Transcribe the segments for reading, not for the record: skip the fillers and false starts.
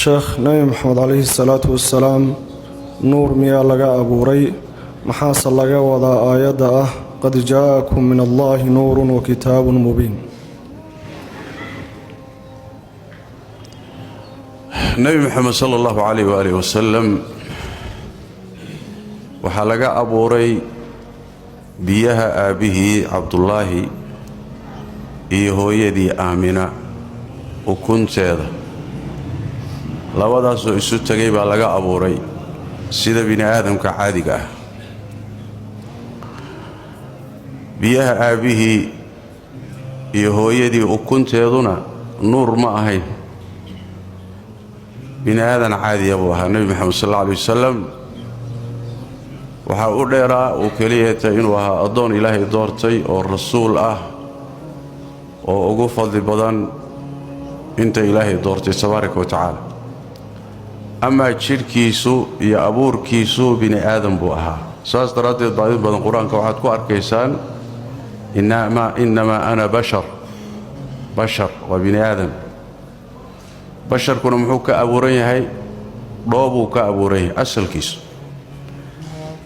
sheekh nabi maxamed calayhi salaatu wassalaam nuur miyaa laga abuuray maxaase laga wadaa aayadda ah qad jaa'akum min allaahi nuurun wa kitaabun mubiin? nebi maxamed sala allahu calayh waaalih wasalam waxaa laga abuuray biyaha aabbihii cabdullaahi iyo hooyadii aamina ukunteeda labadaasoo isu tegay baa laga abuuray sida bini aadamka caadiga ah. biyaha aabbihii iyo hooyadii ukunteeduna nuur ma ahayn, bini aadan caadiya buu ahaa. nebi maxamed sal alla alay wasalam waxaa u dheeraa uu keliyata inuu ahaa addoon ilaahay doortay oo rasuul ah oo ugu fadli badan inta ilaahay doortay tabaaraka wa tacaala. amaa jidhkiisu iyo abuurkiisu bini aadan buu ahaa. saas daraaddeed baa in badan qur-aanka waxaad ku arkaysaan innamaa ana bashar waa bini aadan. basharkuna muxuu ka abuuran yahay? dhoobuu ka abuuran yahay asalkiisu.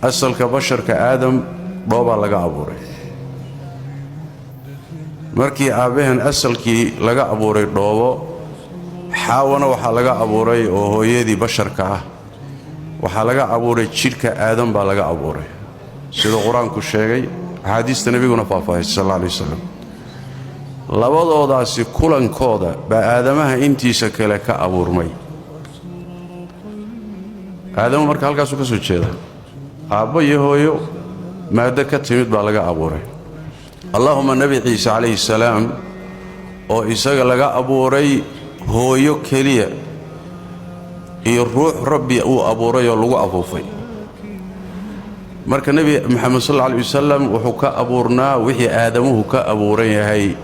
asalka basharka aadam dhoobaa laga abuuray. markii aabbaheen asalkii laga abuuray dhoobo, xaawana waxaa laga abuuray oo hooyadii basharka ah waxaa laga abuuray jidhka aadan baa laga abuuray siduu qur-aanku sheegay, axaadiista nebiguna faahfaahisay sal alla alay wasalam. labadoodaasi kulankooda baa aadamaha intiisa kale ka abuurmay. aadamu marka halkaasuu ka soo jeeda, aabbo iyo hooyo maaddo ka timid baa laga abuuray. allaahuma nebi ciise calayhi salaam oo isaga laga abuuray hooyo keliya iyo ruux rabbi uu abuuray oo lagu afuufay. marka nebi maxamed sal alla alay wasalam wuxuu ka abuurnaa wixii aadamuhu ka abuuran yahay,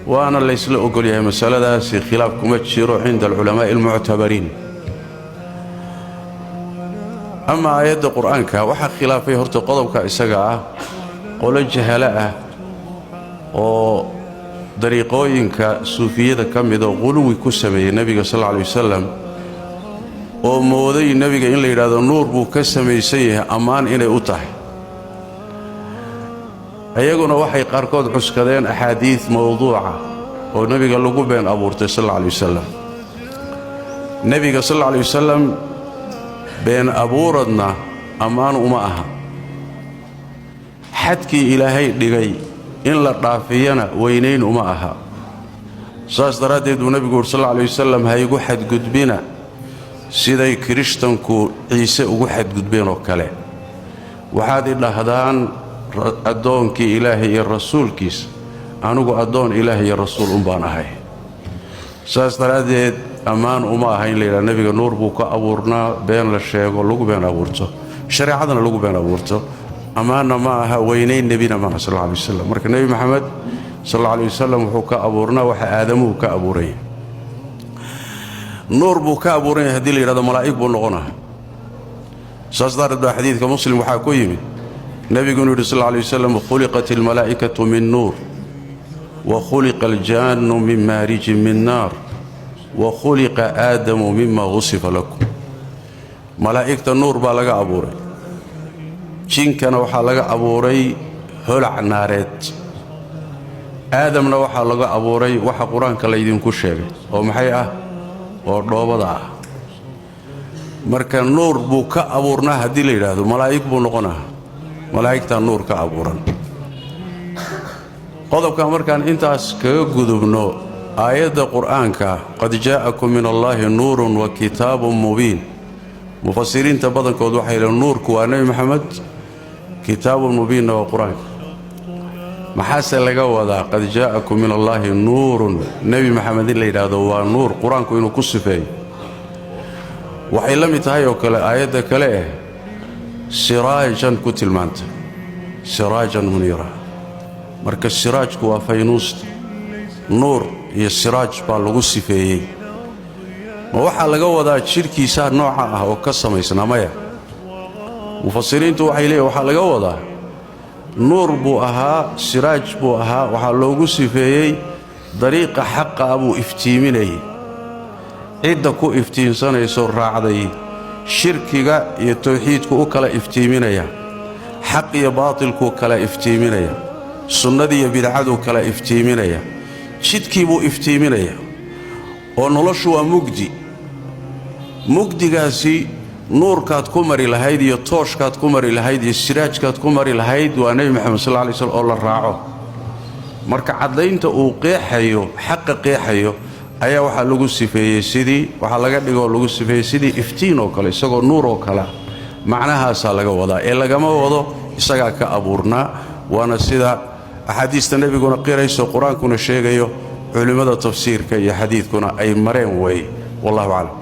waana laysla ogol yahay masaladaasi, khilaaf kuma jiro cinda alculamaa'i almuctabariin. ama aayadda qur-aanka waxaa khilaafay horta qodobka isaga ah qolo jahalo ah oo dariiqooyinka suufiyada ka midoo quluwi ku sameeyey nebiga sal alla alay wasalam, oo mooday nebiga in la yidhaahdo nuur buu ka samaysan yahay ammaan inay u tahay. ayaguna waxay qaarkood cuskadeen axaadiid mawduuca oo nebiga lagu been abuurtay sal alla alay wasalam. nebiga sal alla alay wasalam been abuuradna ammaan uma aha. xadkii ilaahay dhigay in la dhaafiyana weynayn uma aha. saas daraaddeed buu nebigu uhi sal alla alay wasalam ha igu xadgudbina siday kirishtanku ciise ugu xadgudbeen oo kale. waxaad i dhahdaan addoonkii ilaahay iyo rasuulkiisa, anugu addoon ilaahay iyo rasuul umbaan ahay. saas daraaddeed ammaan uma aha in la yidhaha nebiga nuur buu ka abuurnaa, been la sheego, lagu been abuurto, shareecadana lagu been abuurto. ammaanna ma aha, weynayn nebina maaha sal alla alay wasalam. marka nebi maxamed sal alla alay wasalam wuxuu ka abuurnaa waxa aadamuhu ka abuuran yahay. nuur buu ka abuuran yahay haddii la yidhahdo malaa'ig buu noqonaa. saas daraaddeed baa xadiidka muslim waxaa ku yimid nebigu inuu yidhi sal alla alay wasalam khuliqat almalaa'ikatu min nuur wa khuliqa aljaannu min maarijin min naar wa khuliqa aadamu mima wusifa lakum. malaa'igta nuur baa laga abuuray, jinkana waxaa laga abuuray holac naareed, aadamna waxaa laga abuuray waxa qur-aanka laydinku sheegay oo maxay ah? oo dhoobada ah. marka nuur buu ka abuurnaa haddii la yidhaahdo malaa'ig buu noqonaa. malaa'igtaa nuur ka abuuran. qodobka markaan intaas kaga gudubno, aayadda qur'aanka qad jaa'akum min allaahi nuurun wa kitaabun mubiin, mufasiriinta badankood waxay leeyiin nuurku waa nebi maxamed, kitaabun mubiinna waa qur-aanka. maxaase laga wadaa qad jaa'akum min allaahi nuurun? nebi maxamed in la yidhaahdo waa nuur, qur-aanku inuu ku sifeeyo. waxay la mid tahay oo kale aayadda kale siraajan ku tilmaanta, siraajan muniira. marka siraajku waa faynuusta, nuur iyo siraaj baa lagu sifeeyey. ma waxaa laga wadaa jidhkiisaa nooca ah oo ka samaysnaa? maya. mufasiriintu waxay leeyihin waxaa laga wadaa nuur buu ahaa, siraaj buu ahaa, waxaa loogu sifeeyey dariiqa xaqa buu iftiiminayay. cidda ku iftiinsanayso raacday shirkiga iyo tawxiidku u kala iftiiminaya xaq iyo baatilku kala iftiiminaya sunnada iyo bidcadu kala iftiiminaya jidkii buu iftiiminaya oo noloshu waa mugdigaasi nuurkaad ku mari lahayd iyo tooshkaad ku mari lahayd iyo siraajkaad ku mari lahayd waa nebi moxamed sallallahu alayhi wasallam oo la raaco marka cadaynta uu qeexayo xaqa qeexayo ayaa waxa lagu sifeeyay sidii waxa laga dhigo lagu sifeeyay sidii iftiin oo kale isagoo nuur oo kale macnahaas laga wadaa ee lagama wado isaga ka abuurna waana sida axaadiista nabiguna qirayso quraankuna sheegayo culimada tafsiirka iyo xadiidkuna ay mareen way wallahu a'lam